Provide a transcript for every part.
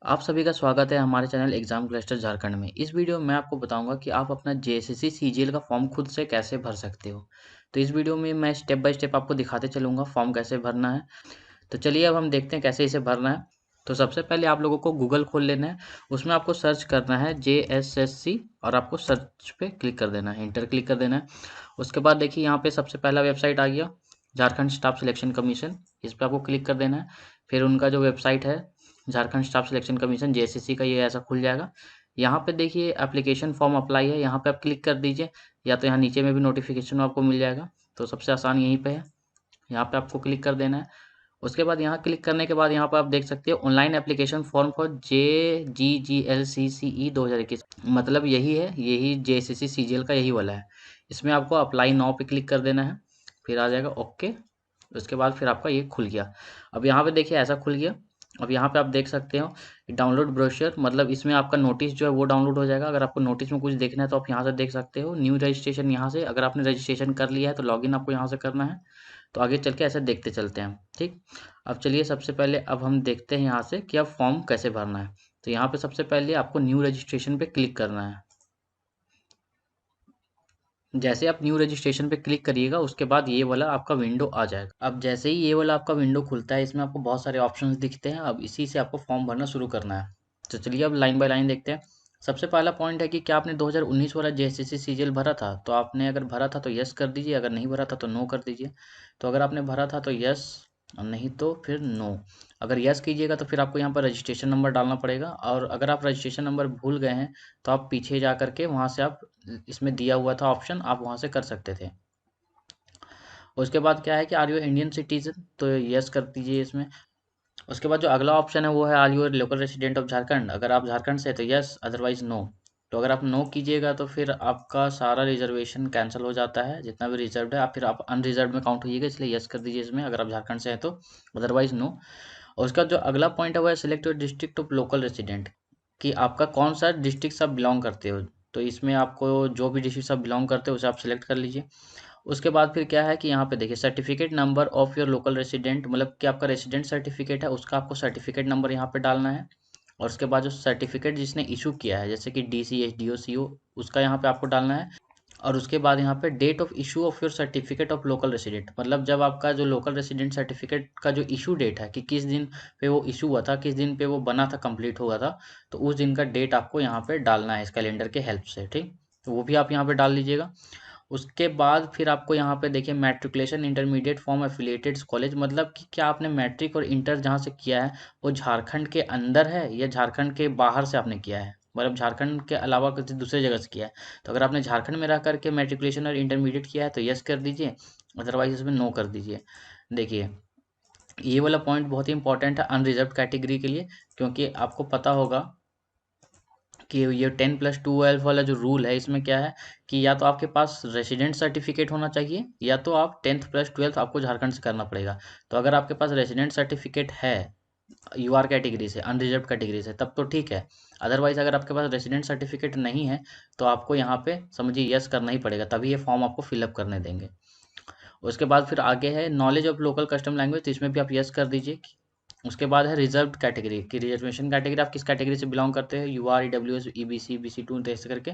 आप सभी का स्वागत है हमारे चैनल एग्जाम क्लस्टर झारखंड में। इस वीडियो में मैं आपको बताऊंगा कि आप अपना जेएसएससी सीजीएल का फॉर्म खुद से कैसे भर सकते हो। तो इस वीडियो में मैं स्टेप बाय स्टेप आपको दिखाते चलूंगा फॉर्म कैसे भरना है। तो चलिए अब हम देखते हैं कैसे इसे भरना है। तो सबसे पहले आप लोगों को गूगल खोल लेना है, उसमें आपको सर्च करना है जेएसएससी और आपको सर्च पे क्लिक कर देना है, इंटर क्लिक कर देना है। उसके बाद देखिए यहाँ पे सबसे पहला वेबसाइट आ गया, झारखंड स्टाफ सिलेक्शन कमीशन। इस पर आपको क्लिक कर देना है। फिर उनका जो वेबसाइट है Jharkhand staff selection commission JSSC का, ये ऐसा खुल जाएगा। यहाँ पे देखिए एप्लीकेशन फॉर्म अप्लाई है, यहाँ पे आप क्लिक कर दीजिए, या तो यहाँ नीचे में भी नोटिफिकेशन आपको मिल जाएगा। तो सबसे आसान यहीं पे है, यहाँ पे आपको क्लिक कर देना है। उसके बाद यहाँ क्लिक करने के बाद यहाँ पर आप देख सकते हो online application form for JGGLCCE 2021, मतलब यही है, यही जेएसएससी सीजीएल का यही वाला है। इसमें आपको अप्लाई नाउ पे क्लिक कर देना है, फिर आ जाएगा ओके। उसके बाद फिर आपका ये खुल गया। अब यहाँ पे देखिए ऐसा खुल गया। अब यहाँ पे आप देख सकते हो डाउनलोड ब्रोशर, मतलब इसमें आपका नोटिस जो है वो डाउनलोड हो जाएगा। अगर आपको नोटिस में कुछ देखना है तो आप यहाँ से देख सकते हो। न्यू रजिस्ट्रेशन यहाँ से, अगर आपने रजिस्ट्रेशन कर लिया है तो लॉगिन आपको यहाँ से करना है। तो आगे चल के ऐसे देखते चलते हैं, ठीक। अब चलिए सबसे पहले अब हम देखते हैं यहाँ से कि अब फॉर्म कैसे भरना है। तो यहाँ पे सबसे पहले आपको न्यू रजिस्ट्रेशन पे क्लिक करना है। जैसे आप न्यू रजिस्ट्रेशन पे क्लिक करिएगा उसके बाद ये वाला आपका विंडो आ जाएगा। अब जैसे ही ये वाला आपका विंडो खुलता है, इसमें आपको बहुत सारे ऑप्शंस दिखते हैं। अब इसी से आपको फॉर्म भरना शुरू करना है। तो चलिए अब लाइन बाय लाइन देखते हैं। सबसे पहला पॉइंट है कि क्या आपने 2019 वाला जेएसएससी सीजीएल भरा था। तो आपने अगर भरा था तो यस कर दीजिए, अगर नहीं भरा था तो नो कर दीजिए। तो अगर आपने भरा था तो यस, और नहीं तो फिर नो। अगर यस कीजिएगा तो फिर आपको यहाँ पर रजिस्ट्रेशन नंबर डालना पड़ेगा, और अगर आप रजिस्ट्रेशन नंबर भूल गए हैं तो आप पीछे जा करके वहाँ से आप, इसमें दिया हुआ था ऑप्शन, आप वहाँ से कर सकते थे। उसके बाद क्या है कि आर यू इंडियन सिटीजन, तो यस कर दीजिए इसमें। उसके बाद जो अगला ऑप्शन है वो है are you local resident of Jharkhand, अगर आप झारखंड से तो यस, अदरवाइज नो। तो अगर आप नो कीजिएगा तो फिर आपका सारा रिजर्वेशन कैंसिल हो जाता है, जितना भी रिजर्व है, आप फिर आप अनरिजर्व में काउंट होइएगा, इसलिए यस कर दीजिए इसमें अगर आप झारखंड से हैं तो, अदरवाइज नो। और उसका जो अगला पॉइंट है वो है select your district of local resident, कि आपका कौन सा डिस्ट्रिक्ट से आप बिलोंग करते हो। तो इसमें आपको जो भी डिस्ट्रिक्ट से आप बिलोंग करते हो उसे आप सिलेक्ट कर लीजिए। उसके बाद फिर क्या है कि यहाँ पे देखिए certificate number of your local resident, मतलब कि आपका रेसिडेंट सर्टिफिकेट है उसका आपको सर्टिफिकेट नंबर यहाँ पे डालना है। और उसके बाद जो सर्टिफिकेट जिसने इशू किया है, जैसे कि डीसी एचडीओ सीओ, उसका यहाँ पे आपको डालना है। और उसके बाद यहाँ पे date of issue of your certificate of local resident, मतलब जब आपका जो लोकल रेसिडेंट सर्टिफिकेट का जो इशू डेट है कि किस दिन पे वो इशू हुआ था, किस दिन पे वो बना था, कंप्लीट हुआ था, तो उस दिन का डेट आपको यहाँ पे डालना है इस कैलेंडर के हेल्प से, ठीक। तो वो भी आप यहाँ पे डाल लीजिएगा। उसके बाद फिर आपको यहाँ पे देखिए matriculation intermediate from affiliated college, मतलब कि क्या आपने मैट्रिक और इंटर जहाँ से किया है वो झारखंड के अंदर है या झारखंड के बाहर से आपने किया है, मतलब झारखंड के अलावा किसी दूसरे जगह से किया है। तो अगर आपने झारखंड में रह करके मैट्रिकुलेशन और इंटरमीडिएट किया है तो यस कर दीजिए, अदरवाइज इसमें नो कर दीजिए। देखिए ये वाला पॉइंट बहुत ही इंपॉर्टेंट है अनरिजर्व कैटेगरी के लिए, क्योंकि आपको पता होगा कि ये 10+12 वाला जो रूल है इसमें क्या है कि या तो आपके पास रेसिडेंट सर्टिफिकेट होना चाहिए, या तो आप 10th+12 आपको झारखंड से करना पड़ेगा। तो अगर आपके पास रेसिडेंट सर्टिफिकेट है यूआर कैटेगरी से, अनरिजर्व कैटेगरी से, तब तो ठीक है। अदरवाइज अगर आपके पास रेसिडेंट सर्टिफिकेट नहीं है तो आपको यहाँ पे समझिए यस करना ही पड़ेगा, तभी ये फॉर्म आपको फिलअप करने देंगे। उसके बाद फिर आगे है knowledge of local custom language, तो इसमें भी आप यस कर दीजिए। उसके बाद है रिजर्व्ड कैटेगरी की, रिजर्वेशन कैटेगरी आप किस कैटेगरी से बिलोंग करते हैं, you are, EWS, EBC, BC2, ऐसे करके।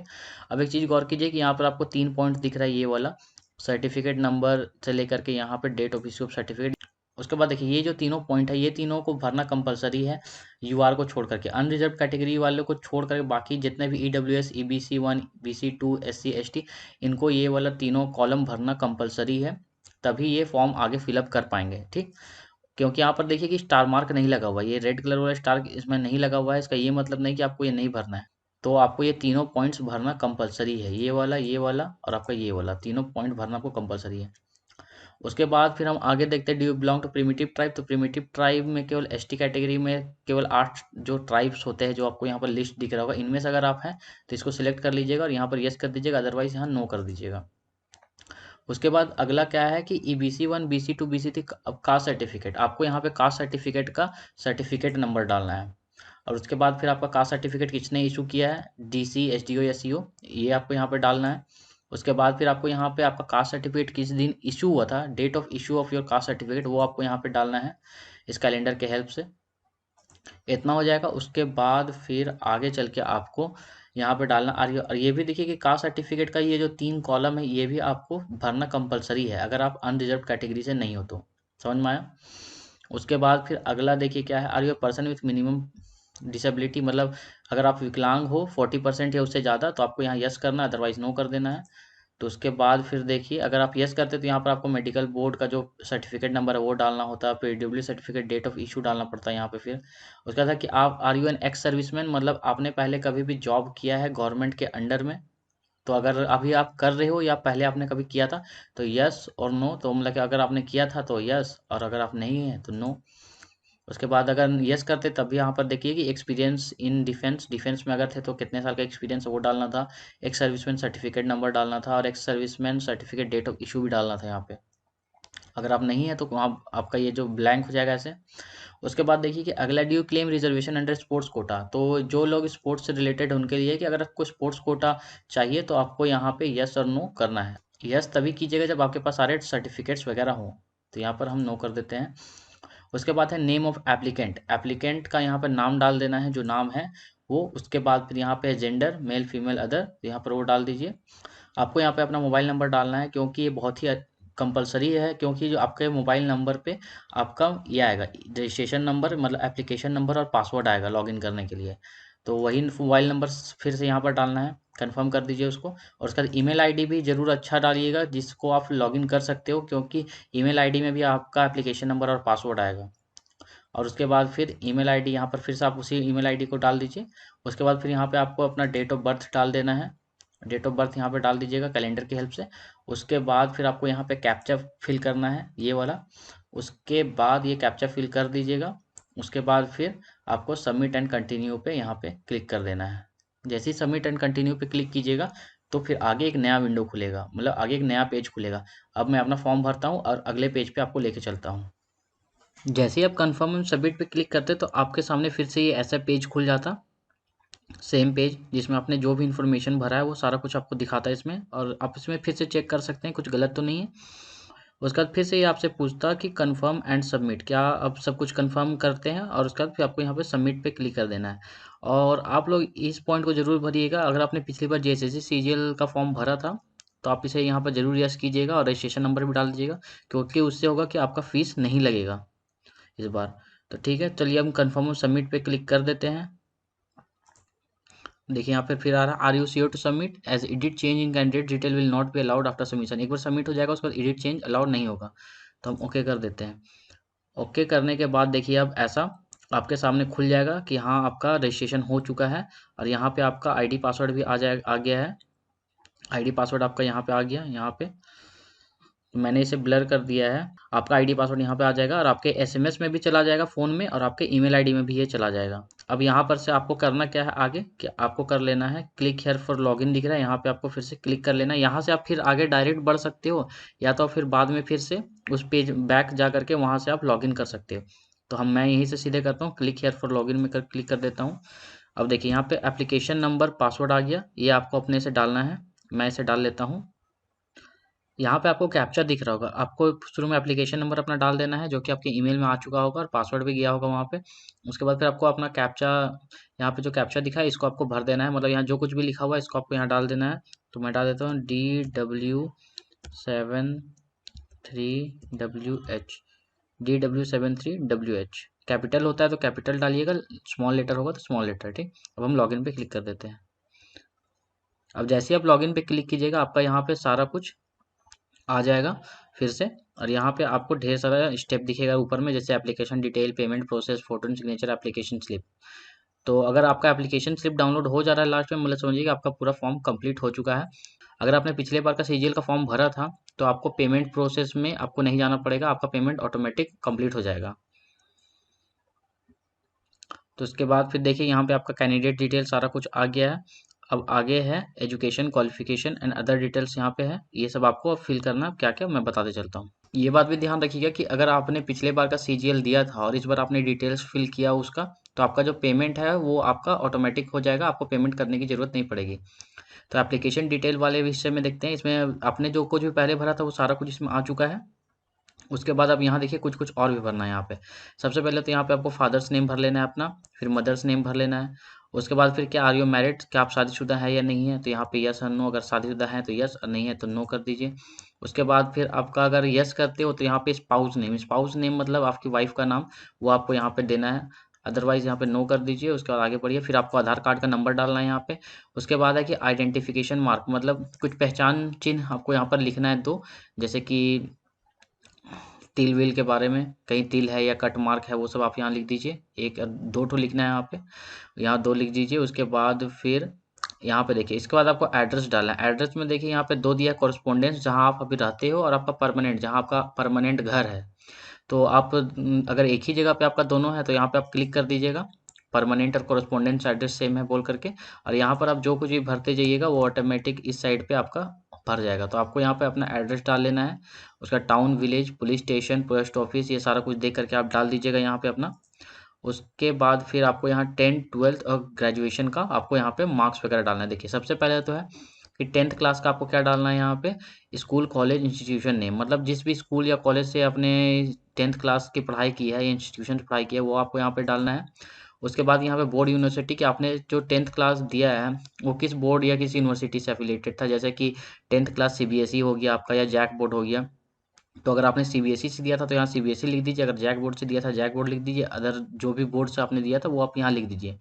अब एक चीज़ गौर कीजिए कि यहाँ पर आपको 3 पॉइंट दिख रहा है, ये वाला सर्टिफिकेट नंबर से लेकर के यहाँ पे date of issue of certificate. उसके बाद देखिए ये जो तीनों पॉइंट है, ये तीनों को भरना कंपलसरी है, यूआर को छोड़ करके। अनरिजर्व कैटेगरी वालों को छोड़ करके बाकी जितने भी EWS, EBC1, BC2, SC ST, इनको ये वाला तीनों कॉलम भरना कंपलसरी है, तभी ये फॉर्म आगे फिलअप कर पाएंगे, ठीक। क्योंकि यहाँ पर देखिए कि स्टार मार्क नहीं लगा हुआ है, ये रेड कलर वाला स्टार इसमें नहीं लगा हुआ है, इसका ये मतलब नहीं कि आपको ये नहीं भरना है। तो आपको ये तीनों पॉइंट्स भरना कंपलसरी है, ये वाला और आपका ये वाला, तीनों पॉइंट भरना आपको कंपलसरी है। उसके बाद फिर हम आगे देखते हैं, do you belong to primitive tribe. तो प्रिमिटिव ट्राइब में केवल ST कैटेगरी में केवल 8 जो ट्राइब्स होते हैं, जो आपको यहाँ पर लिस्ट दिख रहा होगा, इनमें से अगर आप हैं तो इसको सिलेक्ट कर लीजिएगा और यहाँ पर यस कर दीजिएगा, अदरवाइज यहाँ नो कर दीजिएगा। उसके बाद अगला क्या है कि EBC1, BC2, BC3 अब कास्ट सर्टिफिकेट, आपको यहाँ पे कास्ट सर्टिफिकेट का सर्टिफिकेट नंबर डालना है। और उसके बाद फिर आपका कास्ट सर्टिफिकेट किसने इशू किया है, DC, SDO या CO, ये आपको यहाँ पे डालना है। उसके बाद फिर आपको यहाँ पे आपका कास्ट सर्टिफिकेट किस दिन इशू हुआ था, date of issue of your caste certificate, वो आपको यहाँ पे डालना है इस कैलेंडर के हेल्प से। इतना हो जाएगा। उसके बाद फिर आगे चल के आपको यहाँ पे डालना और ये भी देखिए कि कास्ट सर्टिफिकेट का ये जो 3 कॉलम है ये भी आपको भरना कंपलसरी है अगर आप अनरिजर्व कैटेगरी से नहीं हो तो। समझ में आया? उसके बाद फिर अगला देखिए क्या है, are you person with minimum disability, मतलब अगर आप विकलांग हो 40% या उससे ज़्यादा तो आपको यहाँ यस करना है, अदरवाइज नो कर देना है। तो उसके बाद फिर देखिए अगर आप यस करते तो यहाँ पर आपको मेडिकल बोर्ड का जो सर्टिफिकेट नंबर है वो डालना होता है, फिर W certificate date of issue डालना पड़ता है यहाँ पे। फिर उसका था कि आप are you an ex serviceman, मतलब आपने पहले कभी भी जॉब किया है गवर्नमेंट के अंडर में। तो अगर अभी आप कर रहे हो या पहले आपने कभी किया था तो यस और नो, तो मतलब कि अगर आपने किया था तो यस और अगर आप नहीं है तो नो। उसके बाद अगर यस करते तब यहाँ पर देखिए कि एक्सपीरियंस इन डिफेंस, डिफेंस में अगर थे तो कितने साल का एक्सपीरियंस है वो डालना था, एक सर्विसमैन सर्टिफिकेट नंबर डालना था और एक serviceman certificate date of issue भी डालना था यहाँ पे। अगर आप नहीं है तो वहाँ आपका ये जो ब्लैंक हो जाएगा ऐसे। उसके बाद देखिए कि अगला due claim reservation under sports quota, तो जो लोग स्पोर्ट्स से रिलेटेड है उनके लिए कि अगर आपको स्पोर्ट्स कोटा चाहिए तो आपको यहाँ पे यस और नो करना है। यस तभी कीजिएगा जब आपके पास सारे सर्टिफिकेट्स वगैरह हों, तो यहाँ पर हम नो कर देते हैं। उसके बाद है नेम ऑफ एप्लीकेंट, एप्लीकेंट का यहाँ पर नाम डाल देना है जो नाम है वो। उसके बाद फिर यहाँ पे जेंडर मेल फीमेल अदर, यहाँ पर वो डाल दीजिए। आपको यहाँ पे अपना मोबाइल नंबर डालना है क्योंकि ये बहुत ही कंपलसरी है, क्योंकि जो आपके मोबाइल नंबर पे आपका ये आएगा रजिस्ट्रेशन नंबर, मतलब एप्लीकेशन नंबर और पासवर्ड आएगा लॉगिन करने के लिए। तो वही मोबाइल नंबर फिर से यहाँ पर डालना है, कंफर्म कर दीजिए उसको। और उसका ईमेल आईडी भी ज़रूर अच्छा डालिएगा जिसको आप लॉगिन कर सकते हो, क्योंकि ईमेल आईडी में भी आपका एप्लीकेशन नंबर और पासवर्ड आएगा। और उसके बाद फिर ईमेल आईडी यहाँ पर फिर से आप उसी ईमेल आईडी को डाल दीजिए। उसके बाद फिर यहाँ पे आपको अपना डेट ऑफ बर्थ डाल देना है, डेट ऑफ बर्थ यहाँ पे डाल दीजिएगा कैलेंडर की हेल्प से। उसके बाद फिर आपको यहाँ पे कैप्चा फिल करना है ये वाला। उसके बाद ये कैप्चा फिल कर दीजिएगा। उसके बाद फिर आपको सबमिट एंड कंटिन्यू पे यहाँ पे क्लिक कर देना है। जैसे ही सबमिट एंड कंटिन्यू पे क्लिक कीजिएगा तो फिर आगे एक नया विंडो खुलेगा, मतलब आगे एक नया पेज खुलेगा। अब मैं अपना फॉर्म भरता हूँ और अगले पेज पे आपको लेके चलता हूँ। जैसे ही आप कंफर्म एंड सबमिट पे क्लिक करते तो आपके सामने फिर से ये ऐसा पेज खुल जाता, सेम पेज जिसमें आपने जो भी इन्फॉर्मेशन भरा है वो सारा कुछ आपको दिखाता है इसमें, और आप इसमें फिर से चेक कर सकते हैं कुछ गलत तो नहीं है। उसके बाद फिर से ये आपसे पूछता कि कंफर्म एंड सबमिट, क्या आप सब कुछ कंफर्म करते हैं, और उसके बाद फिर आपको यहाँ पे सबमिट पे क्लिक कर देना है। और आप लोग इस पॉइंट को जरूर भरिएगा, अगर आपने पिछली बार जेएसएससी सीजीएल का फॉर्म भरा था तो आप इसे यहाँ पर जरूर यस कीजिएगा और रजिस्ट्रेशन नंबर भी डाल दीजिएगा, क्योंकि उससे होगा कि आपका फीस नहीं लगेगा इस बार। तो ठीक है, चलिए हम कंफर्म और सबमिट पे क्लिक कर देते हैं। देखिए यहाँ पे फिर आ रहा है are you sure to submit as edit change in candidate detail will not be allowed after submission. एक बार सबमिट हो जाएगा उसके बाद एडिट चेंज अलाउड नहीं होगा, तो हम ओके कर देते हैं। ओके करने के बाद देखिए अब ऐसा आपके सामने खुल जाएगा कि हाँ आपका रजिस्ट्रेशन हो चुका है, और यहाँ पे आपका आईडी पासवर्ड भी आ गया है। आईडी पासवर्ड आपका यहाँ पे आ गया, यहाँ पे मैंने इसे ब्लर कर दिया है। आपका आईडी पासवर्ड यहाँ पे आ जाएगा और आपके एसएमएस में भी चला जाएगा फ़ोन में, और आपके ईमेल आईडी में भी ये चला जाएगा। अब यहाँ पर से आपको करना क्या है आगे, कि आपको कर लेना है क्लिक हेयर फॉर लॉगिन दिख रहा है, यहाँ पे आपको फिर से क्लिक कर लेना है। यहाँ से आप फिर आगे डायरेक्ट बढ़ सकते हो, या तो फिर बाद में फिर से उस पेज बैक जा करके वहाँ से आप लॉगिन कर सकते हो। तो मैं यहीं से सीधे करता हूँ, क्लिक हेयर फॉर लॉगिन में क्लिक कर देता हूँ। अब देखिए यहाँ पे एप्लीकेशन नंबर पासवर्ड आ गया, ये आपको अपने से डालना है। मैं इसे डाल लेता हूँ। यहाँ पे आपको कैप्चा दिख रहा होगा, आपको शुरू में एप्लीकेशन नंबर अपना डाल देना है जो कि आपके ईमेल में आ चुका होगा और पासवर्ड भी गया होगा वहाँ पे। उसके बाद फिर आपको अपना कैप्चा, यहाँ पे जो कैप्चा दिखा है इसको आपको भर देना है, मतलब यहाँ जो कुछ भी लिखा हुआ है इसको आपको यहाँ डाल देना है। तो मैं डाल देता हूँ DW73WH, DW73WH। कैपिटल होता है तो कैपिटल डालिएगा, स्मॉल लेटर होगा तो स्मॉल लेटर, ठीक। अब हम लॉगिन पे क्लिक कर देते हैं। अब जैसे ही आप लॉगिन पे क्लिक कीजिएगा आपका यहाँ पे सारा कुछ आ जाएगा फिर से, और यहाँ पे आपको ढेर सारा स्टेप दिखेगा ऊपर में, जैसे application detail, payment process, photo signature, application slip. तो अगर आपका एप्लीकेशन स्लिप डाउनलोड हो जा रहा है लास्ट में, मतलब समझिए कि आपका पूरा फॉर्म कंप्लीट हो चुका है। अगर आपने पिछले बार का सीजीएल का फॉर्म भरा था तो आपको पेमेंट प्रोसेस में आपको नहीं जाना पड़ेगा, आपका पेमेंट ऑटोमेटिक कंप्लीट हो जाएगा। तो उसके बाद फिर देखिए यहाँ पे आपका कैंडिडेट डिटेल सारा कुछ आ गया है। अब आगे है education, qualification and other details, यहाँ पे है ये सब आपको फिल करना, क्या क्या मैं बताते चलता हूँ। ये बात भी ध्यान रखिएगा कि अगर आपने पिछले बार का सीजीएल दिया था और इस बार आपने डिटेल्स फिल किया उसका, तो आपका जो पेमेंट है वो आपका ऑटोमेटिक हो जाएगा, आपको पेमेंट करने की ज़रूरत नहीं पड़ेगी। तो एप्लीकेशन डिटेल वाले विषय में देखते हैं, इसमें आपने जो कुछ भी पहले भरा था वो सारा कुछ इसमें आ चुका है। उसके बाद अब यहाँ देखिए कुछ कुछ और भी भरना है यहाँ पे। सबसे पहले तो यहाँ पे आपको फादर्स नेम भर लेना है अपना, फिर मदर्स नेम भर लेना है। उसके बाद फिर क्या आर यू मैरिड, क्या आप शादीशुदा है या नहीं है, तो यहाँ पे यस और नो, अगर शादीशुदा है तो यस और नहीं है तो नो कर दीजिए। उसके बाद फिर आपका अगर यस करते हो तो यहाँ पे स्पाउस नेम मतलब आपकी वाइफ का नाम, वो आपको यहाँ पे देना है। अदरवाइज यहाँ पे नो कर दीजिए। उसके बाद आगे बढ़िए, फिर आपको आधार कार्ड का नंबर डालना है यहाँ पे। उसके बाद है कि आइडेंटिफिकेशन मार्क मतलब कुछ पहचान चिन्ह आपको यहाँ पर लिखना है दो, जैसे कि तिल विल के बारे में, कहीं तिल है या कट मार्क है वो सब आप यहाँ लिख दीजिए। एक दो ठो लिखना है यहाँ पे, यहाँ दो लिख दीजिए। उसके बाद फिर यहाँ पे देखिए, इसके बाद आपको एड्रेस डालना है। एड्रेस में देखिए यहाँ पे दो दिया है, कॉरस्पॉन्डेंस जहाँ आप अभी रहते हो और आपका परमानेंट जहाँ आपका परमानेंट घर है। तो आप अगर एक ही जगह पे आपका दोनों है तो यहाँ पे आप क्लिक कर दीजिएगा, परमानेंट और कॉरस्पॉन्डेंस एड्रेस सेम है बोल करके। और यहाँ पर आप जो कुछ भी भरते जाइएगा वो ऑटोमेटिक इस साइड पे आपका भर जाएगा। तो आपको यहाँ पे अपना एड्रेस डाल लेना है, उसका town, village, police station, post office, ये सारा कुछ देख करके आप डाल दीजिएगा यहाँ पे अपना। उसके बाद फिर आपको यहाँ 10th 12th और ग्रेजुएशन का आपको यहाँ पे मार्क्स वगैरह डालना है। देखिए सबसे पहले तो है कि 10th क्लास का आपको क्या डालना है यहाँ पे, स्कूल कॉलेज इंस्टीट्यूशन नेम, मतलब जिस भी स्कूल या कॉलेज से आपने 10th क्लास की पढ़ाई की है या इंस्टीट्यूशन से पढ़ाई की है वो आपको यहाँ पे डालना है। उसके बाद यहाँ पे बोर्ड यूनिवर्सिटी कि आपने जो 10th क्लास दिया है वो किस बोर्ड या किस यूनिवर्सिटी से एफिलेटेड था, जैसे कि 10th क्लास सीबीएसई हो गया आपका या जैक बोर्ड हो गया। तो अगर आपने सीबीएसई से दिया था तो यहाँ सीबीएसई लिख दीजिए, अगर जैक बोर्ड से दिया था जैक बोर्ड लिख दीजिए, अदर जो भी बोर्ड से आपने दिया था वो आप यहाँ लिख दीजिए।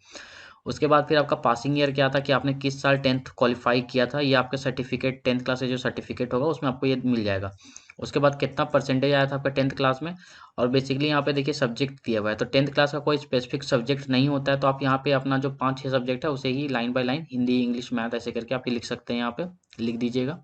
उसके बाद फिर आपका पासिंग ईयर क्या था कि आपने किस साल 10th क्वालिफाई किया था, ये आपका सर्टिफिकेट 10th क्लास से जो सर्टिफिकेट होगा उसमें आपको ये मिल जाएगा। उसके बाद कितना परसेंटेज आया था आपका 10th क्लास में। और बेसिकली यहाँ पे देखिए सब्जेक्ट दिया हुआ है, तो 10th क्लास का कोई स्पेसिफिक सब्जेक्ट नहीं होता है, तो आप यहाँ पे अपना जो 5-6 सब्जेक्ट है उसे ही line by line Hindi English math ऐसे करके आप ये लिख सकते हैं, यहाँ पे लिख दीजिएगा।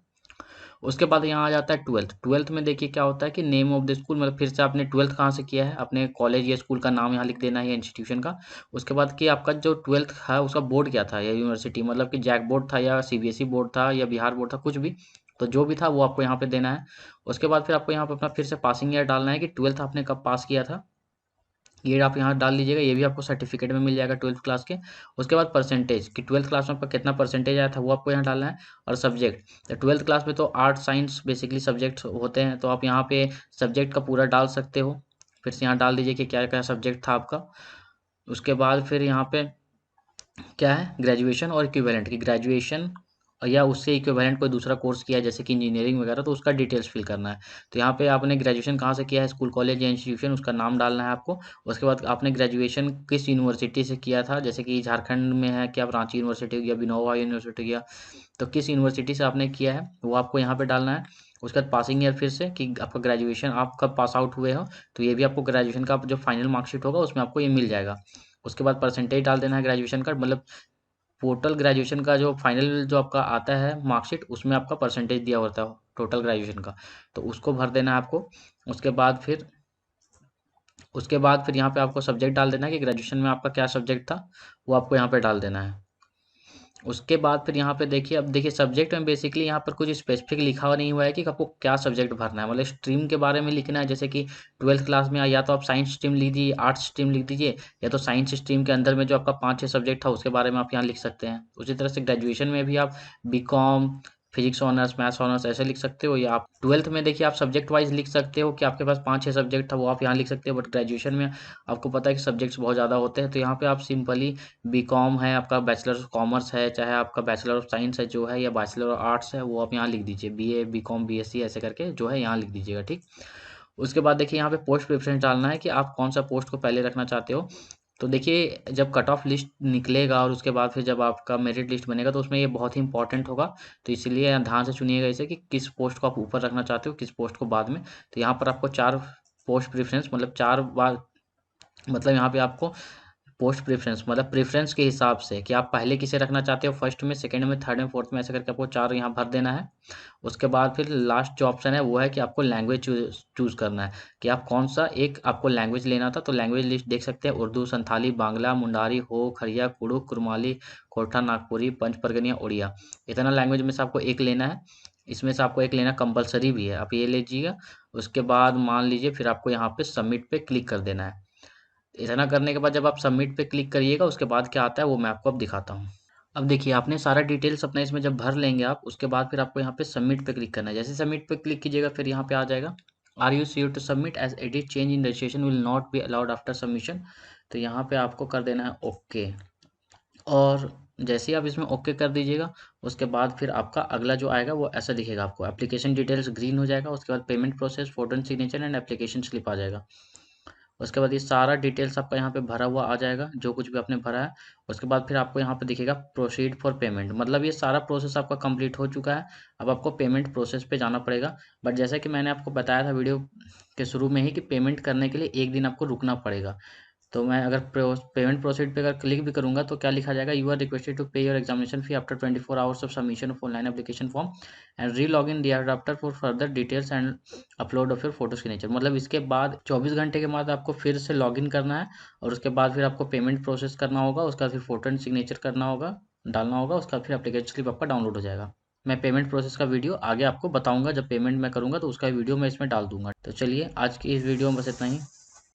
उसके बाद यहाँ आ जाता है ट्वेल्थ। ट्वेल्थ में देखिए क्या होता है कि नेम ऑफ द स्कूल, मतलब फिर से आपने ट्वेल्थ कहाँ से किया है, अपने कॉलेज या स्कूल का नाम यहाँ लिख देना है या इंस्टीट्यूशन का। उसके बाद कि आपका जो ट्वेल्थ है उसका बोर्ड क्या था या यूनिवर्सिटी, मतलब कि जैक बोर्ड था या सीबीएसई बोर्ड था या बिहार बोर्ड था, कुछ भी, तो जो भी था वो आपको यहाँ पे देना है। उसके बाद फिर आपको यहाँ पे अपना फिर से पासिंग ईयर डालना है कि ट्वेल्थ आपने कब पास किया था, ये आप यहाँ डाल लीजिएगा, ये भी आपको सर्टिफिकेट में मिल जाएगा 12th क्लास के। उसके बाद परसेंटेज कि 12th क्लास में आपका कितना परसेंटेज आया था वो आपको यहाँ डालना है। और सब्जेक्ट, तो 12th क्लास में तो आर्ट साइंस बेसिकली सब्जेक्ट होते हैं, तो आप यहाँ पे सब्जेक्ट का पूरा डाल सकते हो। फिर से यहाँ डाल दीजिए कि क्या क्या सब्जेक्ट था आपका। उसके बाद फिर यहाँ पे क्या है, ग्रेजुएशन और इक्विवेलेंट की ग्रेजुएशन या उससे इक्विवेलेंट कोई दूसरा कोर्स किया है जैसे कि इंजीनियरिंग वगैरह, तो उसका डिटेल्स फिल करना है। तो यहाँ पे आपने ग्रेजुएशन कहाँ से किया है, स्कूल कॉलेज या इंस्टीट्यूशन, उसका नाम डालना है आपको। उसके बाद आपने ग्रेजुएशन किस यूनिवर्सिटी से किया था, जैसे कि झारखंड में है कि आप रांची यूनिवर्सिटी हो गया, बिनोवा यूनिवर्सिटी हो गया, तो किस यूनिवर्सिटी से आपने किया है वो आपको यहाँ पे डालना है। उसके बाद पासिंग ईयर फिर से कि आपका ग्रेजुएशन आप कब पास आउट हुए हो, तो ये भी आपको ग्रेजुएशन का जो फाइनल मार्कशीट होगा उसमें आपको ये मिल जाएगा। उसके बाद परसेंटेज डाल देना है ग्रेजुएशन का, मतलब टोटल ग्रेजुएशन का जो फाइनल जो आपका आता है मार्कशीट उसमें आपका परसेंटेज दिया होता है टोटल ग्रेजुएशन का, तो उसको भर देना है आपको। उसके बाद फिर यहाँ पे आपको सब्जेक्ट डाल देना है कि ग्रेजुएशन में आपका क्या सब्जेक्ट था, वो आपको यहाँ पे डाल देना है। उसके बाद फिर यहाँ पे देखिए, अब देखिए सब्जेक्ट में बेसिकली यहाँ पर कुछ स्पेसिफिक लिखा हुआ नहीं हुआ है कि आपको क्या सब्जेक्ट भरना है, मतलब स्ट्रीम के बारे में लिखना है, जैसे कि 12th क्लास में या तो आप साइंस स्ट्रीम लिख दीजिए, आर्ट्स स्ट्रीम लिख दीजिए, या तो साइंस स्ट्रीम के अंदर में जो आपका 5-6 सब्जेक्ट था उसके बारे में आप यहाँ लिख सकते हैं। उसी तरह से ग्रेजुएशन में भी आप B Com, physics honours, maths honours ऐसे लिख सकते हो, या आप ट्वेल्थ में देखिए आप सब्जेक्ट वाइज लिख सकते हो कि आपके पास 5-6 सब्जेक्ट था वो आप यहाँ लिख सकते हो। बट ग्रेजुएशन में आपको पता है कि सब्जेक्ट्स बहुत ज़्यादा होते हैं, तो यहाँ पे आप सिंपली बीकॉम है आपका, बैचलर ऑफ कॉमर्स है, चाहे आपका बैचलर ऑफ साइंस है जो है, या बैचलर ऑफ आर्ट्स है, वो आप यहाँ लिख दीजिए, बीए बीकॉम बीएससी ऐसे करके जो है यहाँ लिख दीजिएगा, ठीक। उसके बाद देखिए यहाँ पे पोस्ट प्रेफरेंस डालना है कि आप कौन सा पोस्ट को पहले रखना चाहते हो। तो देखिए जब कट ऑफ लिस्ट निकलेगा और उसके बाद फिर जब आपका मेरिट लिस्ट बनेगा तो उसमें ये बहुत ही इंपॉर्टेंट होगा, तो इसलिए ध्यान से चुनिएगा इसे कि किस पोस्ट को आप ऊपर रखना चाहते हो, किस पोस्ट को बाद में। तो यहाँ पर आपको 4 पोस्ट प्रेफरेंस, मतलब 4 बार, मतलब यहाँ पे आपको पोस्ट प्रेफरेंस मतलब प्रेफरेंस के हिसाब से कि आप पहले किसे रखना चाहते हो, फर्स्ट में, सेकंड में, थर्ड में, फोर्थ में, ऐसे करके आपको 4 यहाँ भर देना है। उसके बाद फिर लास्ट जो ऑप्शन है वो है कि आपको लैंग्वेज चूज करना है कि आप कौन सा एक आपको लैंग्वेज लेना था। तो लैंग्वेज लिस्ट देख सकते हैं, उर्दू, संथाली, बांग्ला, मुंडारी, हो, खड़िया, कुड़ुक, कुरमाली, खोरठा, नागपुरी, पंच परगनिया, उड़िया, इतना लैंग्वेज में से आपको एक लेना है। इसमें से आपको एक लेना कंपलसरी भी है, आप ये लीजिएगा। उसके बाद मान लीजिए फिर आपको यहाँ पे सबमिट पे क्लिक कर देना है। इतना करने के बाद जब आप सबमिट पे क्लिक करिएगा उसके बाद क्या आता है वो मैं आपको अब दिखाता हूँ। अब देखिए आपने सारा डिटेल्स अपना इसमें जब भर लेंगे आप, उसके बाद फिर आपको यहाँ पे सबमिट पे क्लिक करना है। जैसे सबमिट पे क्लिक कीजिएगा फिर यहाँ पे आ जाएगा are you sure to submit as edit change in registration will not be allowed after submission. तो यहाँ पे आपको कर देना है ओके। और जैसे ही आप इसमें ओके कर दीजिएगा, उसके बाद फिर आपका अगला जो आएगा वो ऐसा दिखेगा आपको, एप्लीकेशन डिटेल्स ग्रीन हो जाएगा, उसके बाद payment process, photo and signature and application slip आ जाएगा। उसके बाद ये सारा डिटेल्स आपका यहाँ पे भरा हुआ आ जाएगा, जो कुछ भी आपने भरा है। उसके बाद फिर आपको यहाँ पे दिखेगा प्रोसीड फॉर पेमेंट, मतलब ये सारा प्रोसेस आपका कंप्लीट हो चुका है। अब आपको पेमेंट प्रोसेस पे जाना पड़ेगा। बट जैसा कि मैंने आपको बताया था वीडियो के शुरू में ही कि पेमेंट करने के लिए एक दिन आपको रुकना पड़ेगा। तो मैं अगर पेमेंट प्रोसीड पे अगर क्लिक भी करूंगा तो क्या लिखा जाएगा, you are requested to pay your examination fee after 24 hours of submission of online application form and re log in there after for further details and upload of your photo signature. मतलब इसके बाद 24 घंटे के बाद आपको फिर से log in करना है, और उसके बाद फिर आपको पेमेंट प्रोसेस करना होगा, उसका फिर फोटो एंड सिग्नेचर करना होगा, डालना होगा, उसका फिर एप्लीकेशन स्लिप आपका डाउनलोड हो जाएगा। मैं पेमेंट प्रोसेस का वीडियो आगे आपको बताऊंगा, जब पेमेंट मैं करूंगा तो उसका वीडियो मैं इसमें डाल दूंगा। तो चलिए आज की इस वीडियो में बस इतना ही।